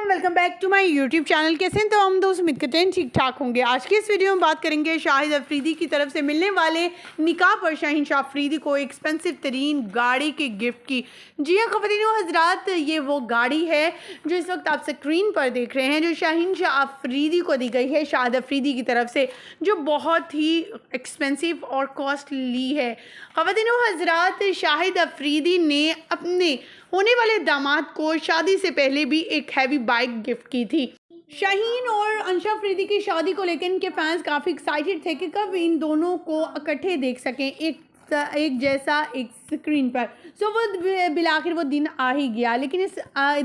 Welcome back to my YouTube channel. कैसे हैं तो हम दोस्त उम्मीद करते हैं ठीक ठाक होंगे। आज की इस वीडियो में बात करेंगे शाहिद अफरीदी की तरफ से मिलने वाले निकाह पर शाहीन शाह अफरीदी को एक्सपेंसिव तरीन गाड़ी के गिफ्ट की। जी हाँ ख़वातीन व हज़रात, ये वो गाड़ी है जो इस वक्त आप स्क्रीन पर देख रहे हैं, जो शाहीन शाह अफरीदी को दी गई है शाहिद अफरीदी की तरफ से, जो बहुत ही एक्सपेंसिव और कॉस्टली है। ख़वातीन व हज़रात, शाहिद अफरीदी ने अपने होने वाले दामाद को शादी से पहले भी एक हैवी बाइक गिफ्ट की थी। शाहीन और अंशा अफरीदी की शादी को लेकर इनके फैंस काफ़ी एक्साइटेड थे कि कब इन दोनों को इकट्ठे देख सकें एक जैसा एक स्क्रीन पर। सो वो बिलाखिर वो दिन आ ही गया, लेकिन इस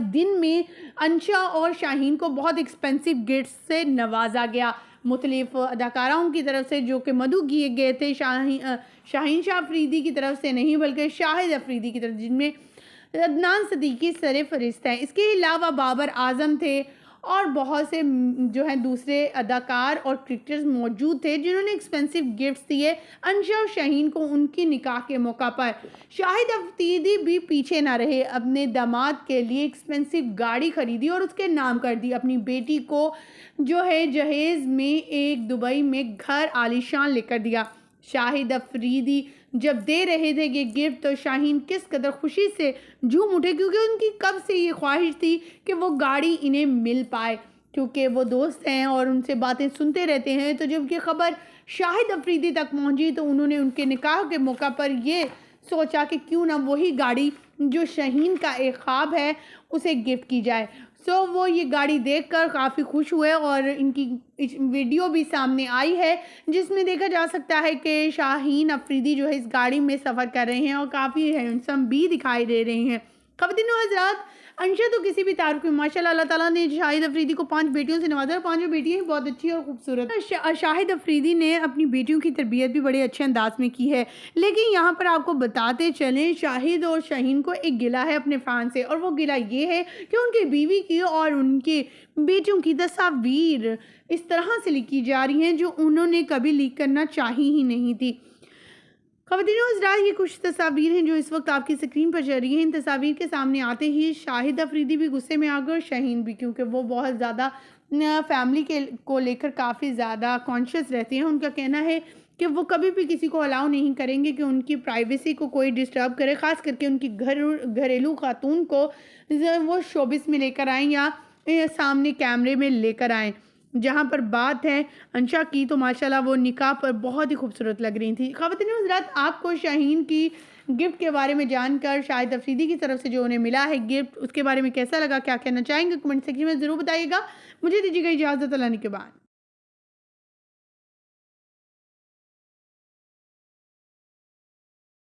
दिन में अंशा और शाहीन को बहुत एक्सपेंसिव गिफ्ट से नवाजा गया। मुख्तलिफ अदाकाराओं की तरफ से जो कि मदऊ किए गए थे शाहीन शाह अफरीदी की तरफ से नहीं बल्कि शाहिद अफरीदी की तरफ, जिनमें अदनान सिद्दीकी सरफहरिस्त हैं। इसके अलावा बाबर आजम थे और बहुत से जो है दूसरे अदाकार और क्रिकेटर्स मौजूद थे जिन्होंने एक्सपेंसिव गिफ्ट्स दिए अंशा और शाहीन को उनकी निकाह के मौका पर। शाहिद अफरीदी भी पीछे ना रहे, अपने दामाद के लिए एक्सपेंसिव गाड़ी खरीदी और उसके नाम कर दी। अपनी बेटी को जो है जहेज़ में एक दुबई में घर आलीशान लेकर दिया। शाहिद अफरीदी जब दे रहे थे ये गिफ्ट तो शाहीन किस कदर खुशी से झूम उठे, क्योंकि उनकी कब से ये ख्वाहिश थी कि वो गाड़ी इन्हें मिल पाए, क्योंकि वो दोस्त हैं और उनसे बातें सुनते रहते हैं। तो जब ये खबर शाहिद अफरीदी तक पहुंची तो उन्होंने उनके निकाह के मौका पर ये सोचा कि क्यों ना वही गाड़ी जो शाहीन का एक ख्वाब है उसे गिफ्ट की जाए। सो वो ये गाड़ी देखकर काफ़ी खुश हुए और इनकी वीडियो भी सामने आई है जिसमें देखा जा सकता है कि शाहीन अफरीदी जो है इस गाड़ी में सफ़र कर रहे हैं और काफ़ी हैंडसम भी दिखाई दे रहे हैं। ख़वातीन व हज़रात, अंशा तो किसी भी तारुफ में माशाल्लाह अल्लाह ताला ने शाहिद अफरीदी को 5 बेटियों से नवाजा और 5 बेटियां ही बहुत अच्छी और खूबसूरत। शाहिद अफरीदी ने अपनी बेटियों की तरबियत भी बड़े अच्छे अंदाज में की है, लेकिन यहाँ पर आपको बताते चलें शाहिद और शाहीन को एक गिला है अपने फ़ैन से, और वो गिला ये है कि उनकी बीवी की और उनके बेटियों की तस्वीर इस तरह से लिखी जा रही हैं जो उन्होंने कभी लीक करना चाही ही नहीं थी। ख़वातीन व हज़रात, ये कुछ तस्वीर हैं जो इस वक्त आपकी स्क्रीन पर चल रही हैं। इन तस्वीर के सामने आते ही शाहिद अफरीदी भी गुस्से में आ गए और शाहीन भी, क्योंकि वो बहुत ज़्यादा फैमिली को लेकर काफ़ी ज़्यादा कॉन्शियस रहते हैं। उनका कहना है कि वो कभी भी किसी को अलाउ नहीं करेंगे कि उनकी प्राइवेसी को कोई डिस्टर्ब करे, ख़ास करके उनकी घरेलू खातून को वो शोबिस में लेकर आएँ या सामने कैमरे में लेकर आएँ। जहाँ पर बात है अंशा की तो माशाल्लाह वो निकाह पर बहुत ही खूबसूरत लग रही थी। ख़वातीन व हज़रात, आपको शाहीन की गिफ्ट के बारे में जानकर शाहिद अफरीदी की तरफ से जो उन्हें मिला है गिफ्ट, उसके बारे में कैसा लगा, क्या कहना चाहेंगे कमेंट सेक्शन में ज़रूर बताइएगा। मुझे दीजिएगा इजाज़त, अल्लाह के बाद।